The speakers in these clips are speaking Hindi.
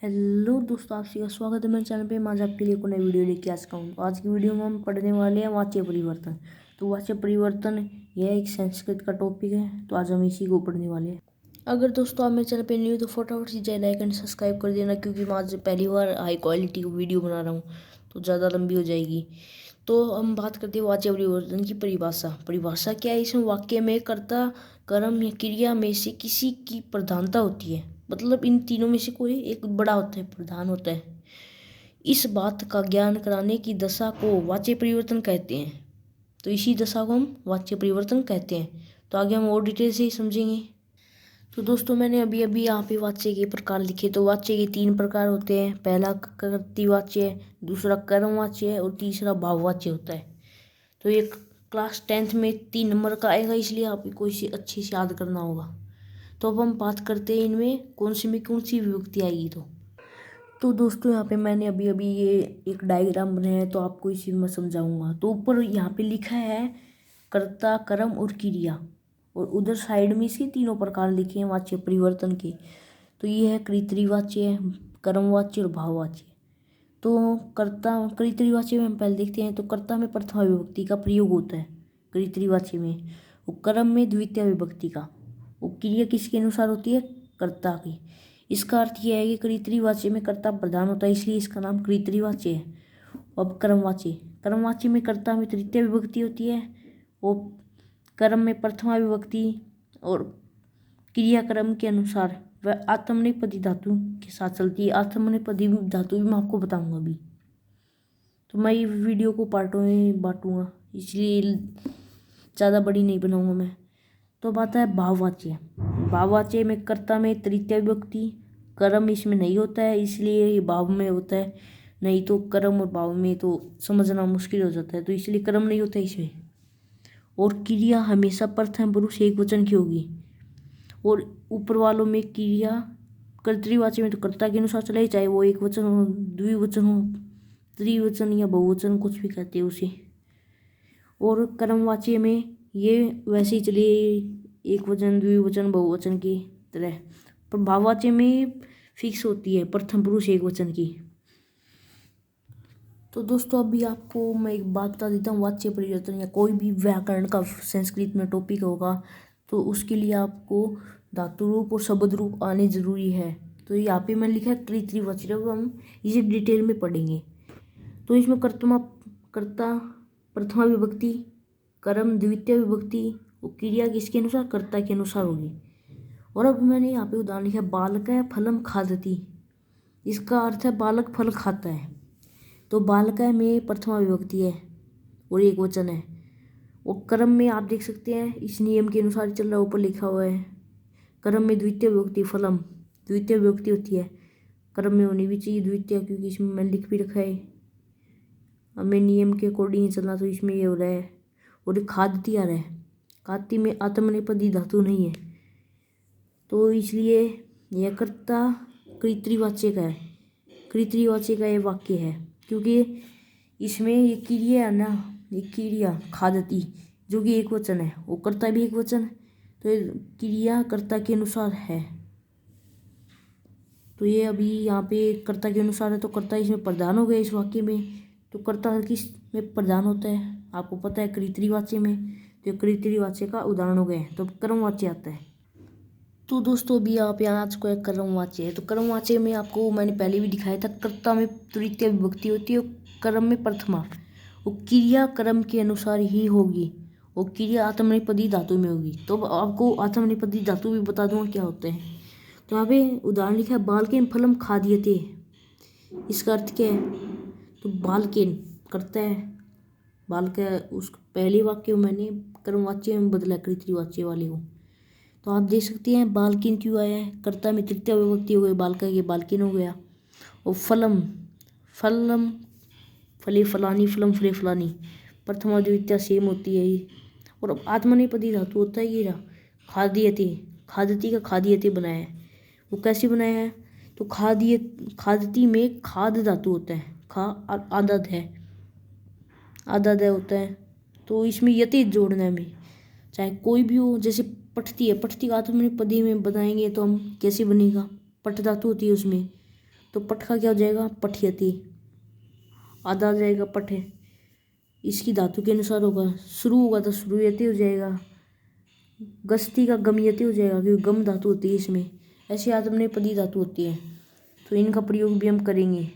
हेलो दोस्तों, आप सभी का स्वागत है मेरे चैनल पे। मैं आज आपके लिए कोई नई वीडियो लेके आ चुका हूँ। तो आज की वीडियो में हम पढ़ने वाले हैं वाच्य परिवर्तन। तो वाच्य परिवर्तन यह एक संस्कृत का टॉपिक है, तो आज हम इसी को पढ़ने वाले हैं। अगर दोस्तों आप मेरे चैनल पे न्यू हो तो फटाफट से जाए लाइक एंड सब्सक्राइब कर देना, क्योंकि मैं आज पहली बार हाई क्वालिटी की वीडियो बना रहा हूँ तो ज़्यादा लंबी हो जाएगी। तो हम बात करते हैं वाच्य परिवर्तन की परिभाषा। परिभाषा क्या है? इसमें वाक्य में कर्ता, कर्म या क्रिया में से किसी की प्रधानता होती है। मतलब इन तीनों में से कोई एक बड़ा होता है, प्रधान होता है। इस बात का ज्ञान कराने की दशा को वाच्य परिवर्तन कहते हैं। तो इसी दशा को हम वाच्य परिवर्तन कहते हैं। तो आगे हम और डिटेल से ही समझेंगे। तो दोस्तों मैंने अभी अभी यहाँ पे वाच्य के प्रकार लिखे। तो वाच्य के 3 प्रकार होते हैं। पहला कर्तृवाच्य है, दूसरा कर्मवाच्य है और तीसरा भाववाच्य होता है। तो ये क्लास 10th में 3 नंबर का आएगा, इसलिए आपको इसे अच्छे से याद करना होगा। तो अब हम बात करते हैं इनमें कौन सी विभक्ति आएगी। तो दोस्तों यहाँ पे मैंने अभी अभी ये एक डायग्राम बनाया है, तो आपको इसी में समझाऊंगा। तो ऊपर यहाँ पे लिखा है कर्ता, कर्म और क्रिया, और उधर साइड में इसके तीनों प्रकार लिखे हैं वाच्य परिवर्तन के। तो ये है कर्तृवाच्य, कर्मवाच्य और भाववाच्य। तो कर्तृवाच्य में हम पहले देखते हैं। तो कर्ता में प्रथमा विभक्ति का प्रयोग होता है कर्तृवाच्य में, और कर्म में द्वितीय विभक्ति का, और क्रिया किसके अनुसार होती है? कर्ता की। इसका अर्थ यह है कि कर्तृवाच्य में कर्ता प्रधान होता है, इसलिए इसका नाम कर्तृवाच्य है। अब कर्मवाच्य में कर्ता में तृतीय विभक्ति होती है, और कर्म में प्रथमा विभक्ति, और क्रियाक्रम के अनुसार वह आत्मनेपदी धातु के साथ चलती है। आत्मनेपदी धातु भी मैं आपको बताऊंगा अभी। तो मैं ये वीडियो को पार्टों में बांटूंगा, इसलिए ज़्यादा बड़ी नहीं बनाऊंगा मैं। तो बात है भाववाच्य। भाववाच्य में कर्ता में तृतीय विभक्ति, कर्म इसमें नहीं होता है, इसलिए ये भाव में होता है। नहीं तो कर्म और भाव में तो समझना मुश्किल हो जाता है, तो इसलिए कर्म नहीं होता इसमें। और क्रिया हमेशा प्रथम पुरुष एक वचन की होगी, और ऊपर वालों में क्रिया कर्तृवाच्य में तो कर्ता के अनुसार चले, चाहे वो एक वचन हो, द्विवचन हो, त्रिवचन या बहुवचन, कुछ भी कहते हैं उसे। और कर्मवाच्य में ये वैसे ही चले, एक वचन, द्विवचन, बहुवचन की तरह। पर भाववाच्य में फिक्स होती है प्रथम पुरुष एक वचन की। तो दोस्तों अभी आपको मैं एक बात बता देता हूँ। वाच्य परिवर्तन या कोई भी व्याकरण का संस्कृत में टॉपिक होगा तो उसके लिए आपको धातु रूप और शब्द रूप आने जरूरी है। तो यहाँ पे मैंने लिखा है कर्तृवाच्य, अब हम इसे डिटेल में पढ़ेंगे। तो इसमें कर्ता प्रथमा विभक्ति, कर्म द्वितीय विभक्ति, और क्रिया किसके अनुसार? कर्ता के अनुसार होगी। और अब मैंने यहाँ पे उदाहरण लिखा है बालक फलम खादति। इसका अर्थ है बालक फल खाता है। तो बालक में प्रथमा विभक्ति है और एक वचन है। और कर्म में आप देख सकते हैं इस नियम के अनुसार चल रहा है, ऊपर लिखा हुआ है। कर्म में द्वितीय विभक्ति, फलम द्वितीय विभक्ति होती है। कर्म में होनी भी चाहिए द्वितीय, क्योंकि इसमें मैंने लिख भी रखा है। हमें नियम के अकॉर्डिंग चलना, तो इसमें ये हो रहा है। और खादती आ रहा है, खादती में आत्मनेपदी धातु नहीं है, तो इसलिए यह कर्ता कर्तृवाच्य का है। कर्तृवाच्य का ये वाक्य है, क्योंकि इसमें ये क्रिया है ना, ये क्रिया खादती जो कि एक वचन है, वो कर्ता भी एक वचन है, तो ये क्रिया कर्ता के अनुसार है। तो ये अभी यहाँ पे कर्ता के अनुसार है, तो कर्ता इसमें प्रधान हो गया इस वाक्य में। तो कर्ता किस में प्रधान होता है आपको पता है? कर्तृवाच्य में। तो कर्तृवाच्य का उदाहरण हो गए। तो कर्मवाच्य आता है। तो दोस्तों अभी आप यहाँ आज को एक कर्मवाच्य है। तो कर्मवाच्य में आपको मैंने पहले भी दिखाया था, कर्ता में तृतीय विभक्ति होती है, कर्म में प्रथमा, और क्रिया कर्म के अनुसार ही होगी, और क्रिया आत्मनेपदी धातु में होगी। तो आपको आत्मनेपदी धातु भी बता दूंगा क्या होते हैं। तो यहाँ पे उदाहरण लिखा है बालकेन फलम खाद्यते। इसका अर्थ क्या है? तो बालकेन करता है, बालक उस पहले वाक्य को मैंने कर्मवाच्य में बदला कर्तृवाच्य वाले को। तो आप देख सकते हैं बालकिन क्यों आया है? कर्ता में तृतीय विभक्ति हो गई, बालका के बालकिन हो गया। और फलम, फलम फले फलानी, फलम फले फलानी, प्रथमा द्वितीय सेम होती है ये। और आत्मनेपदी धातु होता है ये रहा खाद्यते, खादती का खाद्यते बनाया है। वो कैसे बनाया है? तो खादती में खाद धातु होता है, आदत है, आदत है होता है। तो इसमें यति जोड़ना है हमें, चाहे कोई भी हो। जैसे पठती है, पठती का आत्मनेपदी में बनाएंगे तो हम कैसे बनेगा? पठ धातु होती है उसमें, तो पठ का क्या हो जाएगा, पठयति। आधा आ जाएगा पठे, इसकी धातु के अनुसार होगा। शुरू होगा तो शुरूयति हो जाएगा। गस्ती का गमयति हो जाएगा, क्योंकि गम धातु होती है इसमें। ऐसे आत्मनेपदी धातु होती है, तो इनका प्रयोग भी हम करेंगे।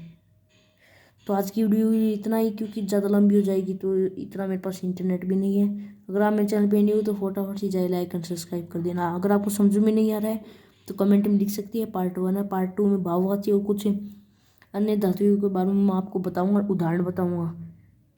तो आज की वीडियो इतना ही, क्योंकि ज़्यादा लंबी हो जाएगी, तो इतना मेरे पास इंटरनेट भी नहीं है। अगर आप मेरे चैनल पे नहीं हो तो फटाफट से जाए लाइक एंड सब्सक्राइब कर देना। अगर आपको समझ में नहीं आ रहा है तो कमेंट में लिख सकती है। पार्ट 1 है, पार्ट 2 में भाववाची और कुछ अन्य धातुओं के बारे में मैं आपको बताऊँगा, उदाहरण बताऊँगा।